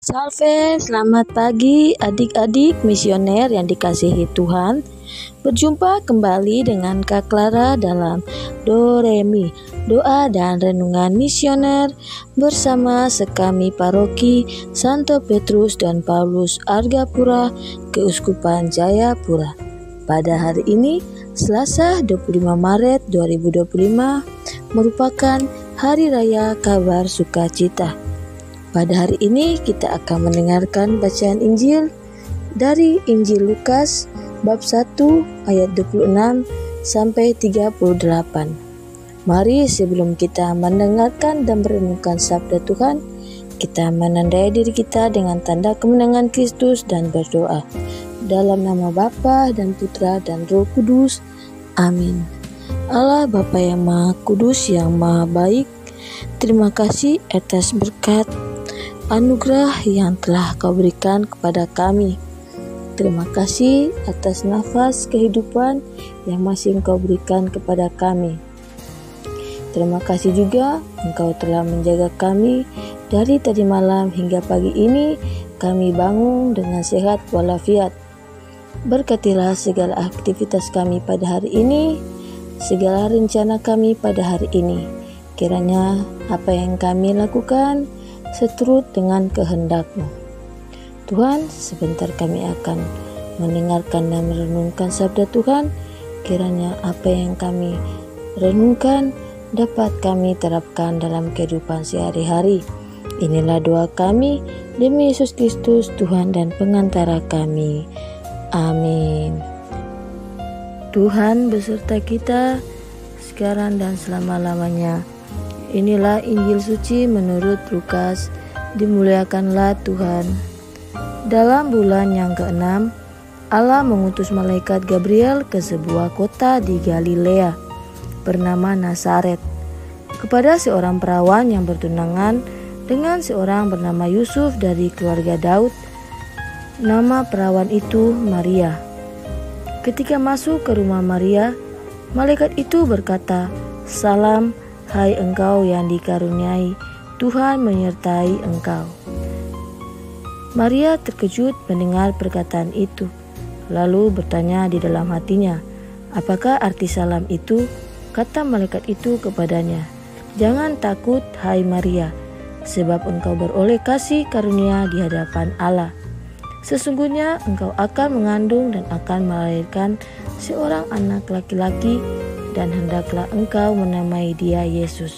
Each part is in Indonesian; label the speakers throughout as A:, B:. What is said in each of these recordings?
A: Salve, selamat pagi adik-adik misioner yang dikasihi Tuhan. Berjumpa kembali dengan Kak Clara dalam Do Re Mi, doa dan renungan misioner bersama sekami paroki Santo Petrus dan Paulus Argapura, Keuskupan Jayapura. Pada hari ini, Selasa 25 Maret 2025, merupakan Hari Raya Kabar Sukacita. Pada hari ini kita akan mendengarkan bacaan Injil dari Injil Lukas bab 1 ayat 26 sampai 38. Mari sebelum kita mendengarkan dan merenungkan sabda Tuhan, kita menandai diri kita dengan tanda kemenangan Kristus dan berdoa. Dalam nama Bapa dan Putra dan Roh Kudus. Amin. Allah Bapa yang Maha Kudus, yang Maha Baik, terima kasih atas berkat anugerah yang telah Kau berikan kepada kami. Terima kasih atas nafas kehidupan yang masih Engkau berikan kepada kami. Terima kasih juga Engkau telah menjaga kami dari tadi malam hingga pagi ini. Kami bangun dengan sehat walafiat. Berkatilah segala aktivitas kami pada hari ini, segala rencana kami pada hari ini. Kiranya apa yang kami lakukan seturut dengan kehendak-Mu. Tuhan, sebentar kami akan mendengarkan dan merenungkan sabda Tuhan. Kiranya apa yang kami renungkan dapat kami terapkan dalam kehidupan sehari-hari. Inilah doa kami demi Yesus Kristus, Tuhan dan pengantara kami. Amin. Tuhan beserta kita sekarang dan selama-lamanya. Inilah Injil suci menurut Lukas. Dimuliakanlah Tuhan. Dalam bulan yang ke-6, Allah mengutus malaikat Gabriel ke sebuah kota di Galilea bernama Nazaret, kepada seorang perawan yang bertunangan dengan seorang bernama Yusuf dari keluarga Daud. Nama perawan itu Maria. Ketika masuk ke rumah Maria, malaikat itu berkata, "Salam, hai engkau yang dikaruniai, Tuhan menyertai engkau." Maria terkejut mendengar perkataan itu, lalu bertanya di dalam hatinya, "Apakah arti salam itu?" Kata malaikat itu kepadanya, "Jangan takut, hai Maria, sebab engkau beroleh kasih karunia di hadapan Allah. Sesungguhnya engkau akan mengandung dan akan melahirkan seorang anak laki-laki, dan hendaklah engkau menamai dia Yesus.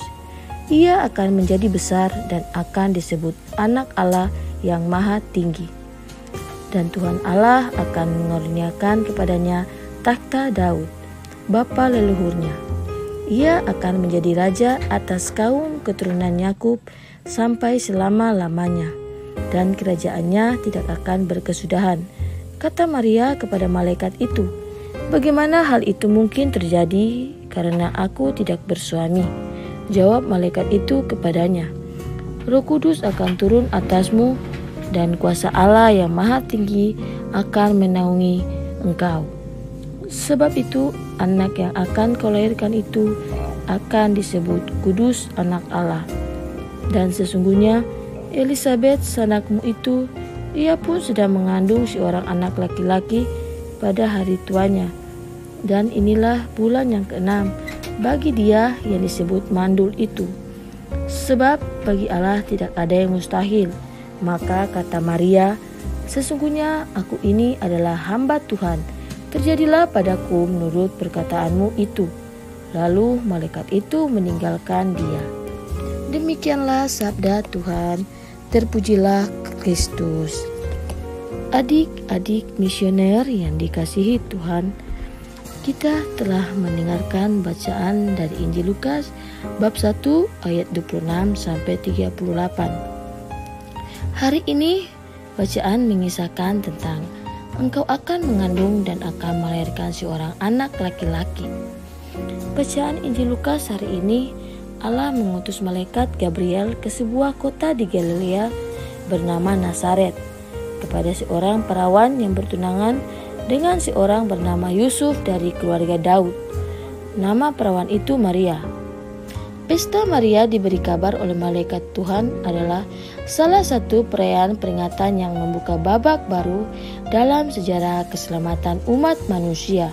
A: Ia akan menjadi besar dan akan disebut Anak Allah yang Maha Tinggi. Dan Tuhan Allah akan mengaruniakan kepadanya takhta Daud, bapa leluhurnya. Ia akan menjadi raja atas kaum keturunan Yakub sampai selama-lamanya, dan kerajaannya tidak akan berkesudahan." Kata Maria kepada malaikat itu, "Bagaimana hal itu mungkin terjadi karena aku tidak bersuami?" Jawab malaikat itu kepadanya, "Roh Kudus akan turun atasmu, dan kuasa Allah yang Maha Tinggi akan menaungi engkau. Sebab itu anak yang akan kau lahirkan itu akan disebut Kudus, Anak Allah. Dan sesungguhnya Elisabet sanakmu itu, ia pun sedang mengandung seorang anak laki-laki pada hari tuanya. Dan inilah bulan yang ke-6 bagi dia yang disebut mandul itu. Sebab bagi Allah tidak ada yang mustahil." Maka kata Maria, "Sesungguhnya aku ini adalah hamba Tuhan. Terjadilah padaku menurut perkataanmu itu." Lalu malaikat itu meninggalkan dia. Demikianlah sabda Tuhan. Terpujilah Kristus. Adik-adik misioner yang dikasihi Tuhan, kita telah mendengarkan bacaan dari Injil Lukas bab 1 ayat 26 sampai 38. Hari ini bacaan mengisahkan tentang engkau akan mengandung dan akan melahirkan seorang anak laki-laki. Bacaan Injil Lukas hari ini, Allah mengutus malaikat Gabriel ke sebuah kota di Galilea bernama Nazaret, kepada seorang perawan yang bertunangan dengan seorang bernama Yusuf dari keluarga Daud. Nama perawan itu Maria. Pesta Maria diberi kabar oleh malaikat Tuhan adalah salah satu perayaan peringatan yang membuka babak baru dalam sejarah keselamatan umat manusia.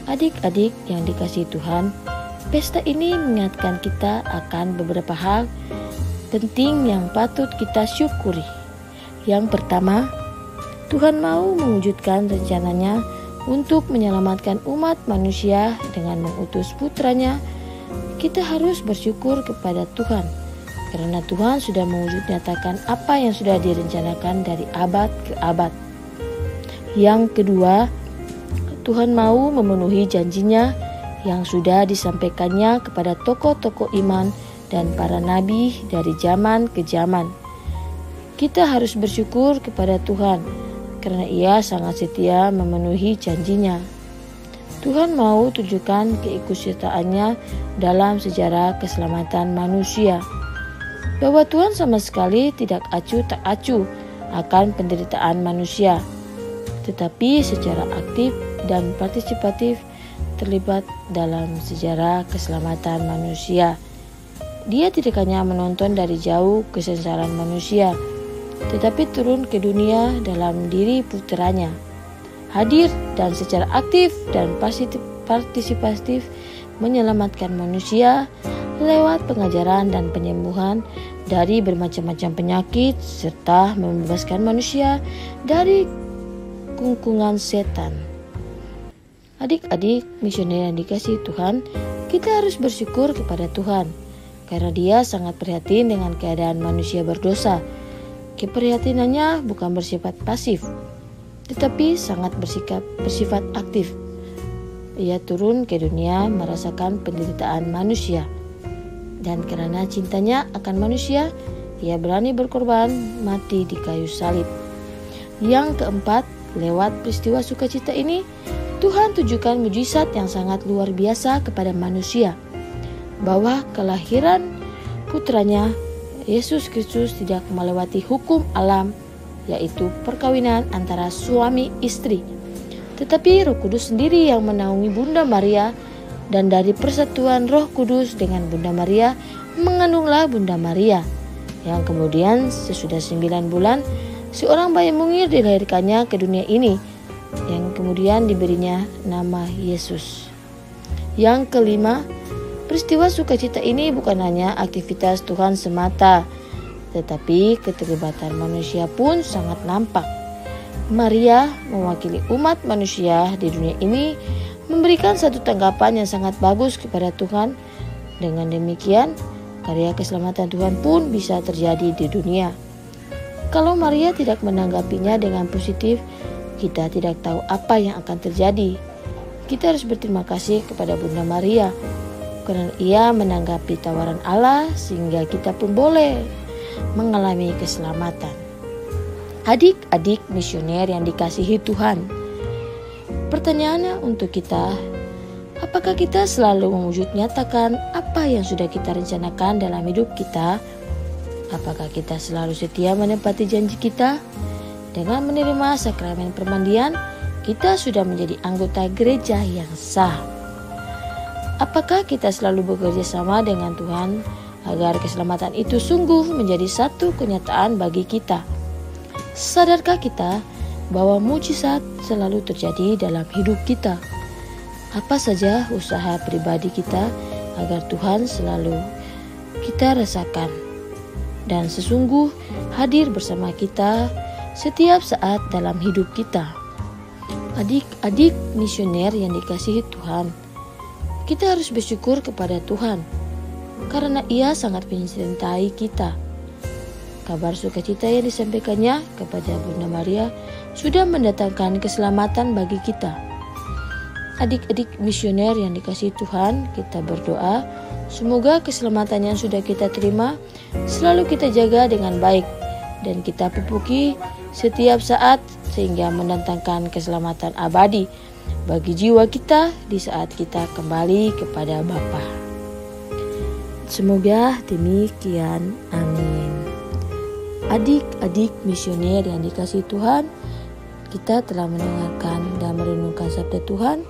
A: Adik-adik yang dikasihi Tuhan, pesta ini mengingatkan kita akan beberapa hal penting yang patut kita syukuri. Yang pertama, Tuhan mau mewujudkan rencananya untuk menyelamatkan umat manusia dengan mengutus putranya. Kita harus bersyukur kepada Tuhan karena Tuhan sudah mewujud nyatakan apa yang sudah direncanakan dari abad ke abad. Yang kedua, Tuhan mau memenuhi janjinya yang sudah disampaikannya kepada tokoh-tokoh iman dan para nabi dari zaman ke zaman. Kita harus bersyukur kepada Tuhan karena Ia sangat setia memenuhi janjinya. Tuhan mau tunjukkan keikutsertaannya dalam sejarah keselamatan manusia, bahwa Tuhan sama sekali tidak acuh tak acuh akan penderitaan manusia, tetapi secara aktif dan partisipatif terlibat dalam sejarah keselamatan manusia. Dia tidak hanya menonton dari jauh kesengsaraan manusia, tetapi turun ke dunia dalam diri putranya, hadir dan secara aktif dan partisipatif menyelamatkan manusia lewat pengajaran dan penyembuhan dari bermacam-macam penyakit serta membebaskan manusia dari kungkungan setan. Adik-adik misioner yang dikasihi Tuhan, kita harus bersyukur kepada Tuhan karena Dia sangat prihatin dengan keadaan manusia berdosa. Keprihatinannya bukan bersifat pasif, tetapi sangat bersifat aktif. Ia turun ke dunia merasakan penderitaan manusia, dan karena cintanya akan manusia, Ia berani berkorban mati di kayu salib. Yang keempat, lewat peristiwa sukacita ini, Tuhan tunjukkan mujizat yang sangat luar biasa kepada manusia, bahwa kelahiran putranya Yesus Kristus tidak melewati hukum alam, yaitu perkawinan antara suami istri, tetapi Roh Kudus sendiri yang menaungi Bunda Maria, dan dari persatuan Roh Kudus dengan Bunda Maria mengandunglah Bunda Maria, yang kemudian sesudah 9 bulan seorang bayi mungil dilahirkannya ke dunia ini, yang kemudian diberinya nama Yesus. Yang kelima, peristiwa sukacita ini bukan hanya aktivitas Tuhan semata, tetapi keterlibatan manusia pun sangat nampak. Maria mewakili umat manusia di dunia ini memberikan satu tanggapan yang sangat bagus kepada Tuhan. Dengan demikian, karya keselamatan Tuhan pun bisa terjadi di dunia. Kalau Maria tidak menanggapinya dengan positif, kita tidak tahu apa yang akan terjadi. Kita harus berterima kasih kepada Bunda Maria karena Ia menanggapi tawaran Allah sehingga kita pun boleh mengalami keselamatan. Adik-adik misioner yang dikasihi Tuhan, pertanyaannya untuk kita, apakah kita selalu mewujud nyatakan apa yang sudah kita rencanakan dalam hidup kita? Apakah kita selalu setia menepati janji kita? Dengan menerima sakramen permandian, kita sudah menjadi anggota gereja yang sah. Apakah kita selalu bekerja sama dengan Tuhan agar keselamatan itu sungguh menjadi satu kenyataan bagi kita? Sadarkah kita bahwa mujizat selalu terjadi dalam hidup kita? Apa saja usaha pribadi kita agar Tuhan selalu kita rasakan dan sesungguh hadir bersama kita setiap saat dalam hidup kita? Adik-adik misioner yang dikasihi Tuhan, kita harus bersyukur kepada Tuhan karena Ia sangat mencintai kita. Kabar sukacita yang disampaikannya kepada Bunda Maria sudah mendatangkan keselamatan bagi kita. Adik-adik misioner yang dikasihi Tuhan, kita berdoa semoga keselamatan yang sudah kita terima selalu kita jaga dengan baik dan kita pupuki setiap saat sehingga mendatangkan keselamatan abadi bagi jiwa kita di saat kita kembali kepada Bapa. Semoga demikian. Amin. Adik-adik misioner yang dikasihi Tuhan, kita telah mendengarkan dan merenungkan sabda Tuhan.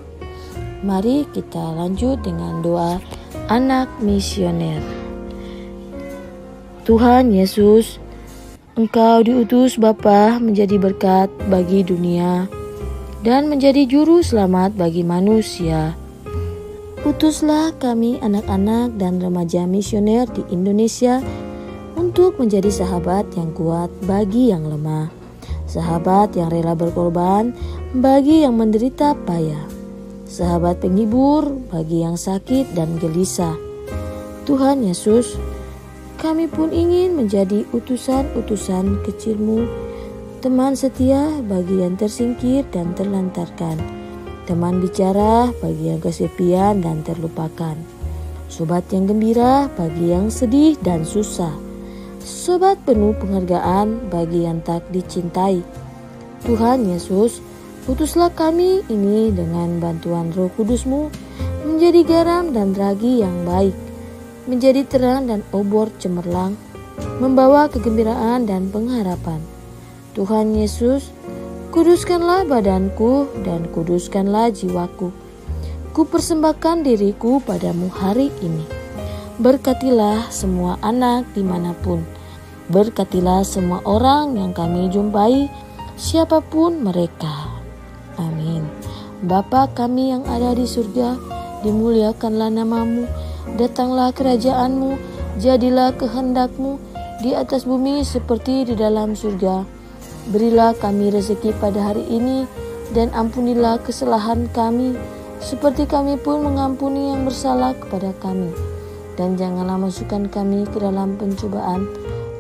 A: Mari kita lanjut dengan doa anak misioner. Tuhan Yesus, Engkau diutus Bapa menjadi berkat bagi dunia dan menjadi juru selamat bagi manusia. Utuslah kami anak-anak dan remaja misioner di Indonesia untuk menjadi sahabat yang kuat bagi yang lemah, sahabat yang rela berkorban bagi yang menderita payah, sahabat penghibur bagi yang sakit dan gelisah. Tuhan Yesus, kami pun ingin menjadi utusan-utusan kecil-Mu, teman setia bagi yang tersingkir dan terlantarkan, teman bicara bagi yang kesepian dan terlupakan, sobat yang gembira bagi yang sedih dan susah, sobat penuh penghargaan bagi yang tak dicintai. Tuhan Yesus, utuslah kami ini dengan bantuan Roh Kudus-Mu menjadi garam dan ragi yang baik, menjadi terang dan obor cemerlang, membawa kegembiraan dan pengharapan. Tuhan Yesus, kuduskanlah badanku dan kuduskanlah jiwaku. Ku persembahkan diriku padamu hari ini. Berkatilah semua anak dimanapun. Berkatilah semua orang yang kami jumpai, siapapun mereka. Amin. Bapa kami yang ada di surga, dimuliakanlah namamu. Datanglah kerajaan-Mu, jadilah kehendak-Mu di atas bumi seperti di dalam surga. Berilah kami rezeki pada hari ini, dan ampunilah kesalahan kami, seperti kami pun mengampuni yang bersalah kepada kami. Dan janganlah masukkan kami ke dalam pencobaan,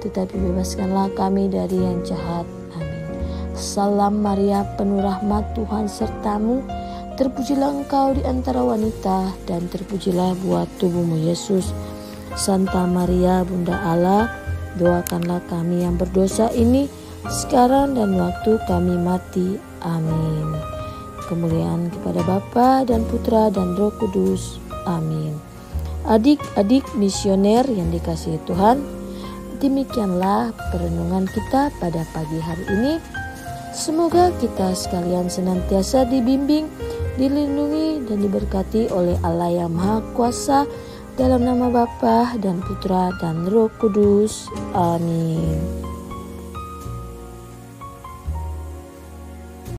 A: tetapi bebaskanlah kami dari yang jahat. Amin. Salam Maria, penuh rahmat, Tuhan sertamu. Terpujilah engkau di antara wanita, dan terpujilah buah tubuhmu Yesus. Santa Maria, Bunda Allah, doakanlah kami yang berdosa ini, sekarang dan waktu kami mati. Amin. Kemuliaan kepada Bapa dan Putra dan Roh Kudus. Amin. Adik-adik misioner yang dikasihi Tuhan, demikianlah perenungan kita pada pagi hari ini. Semoga kita sekalian senantiasa dibimbing, dilindungi dan diberkati oleh Allah yang Maha Kuasa, dalam nama Bapa dan Putra dan Roh Kudus. Amin.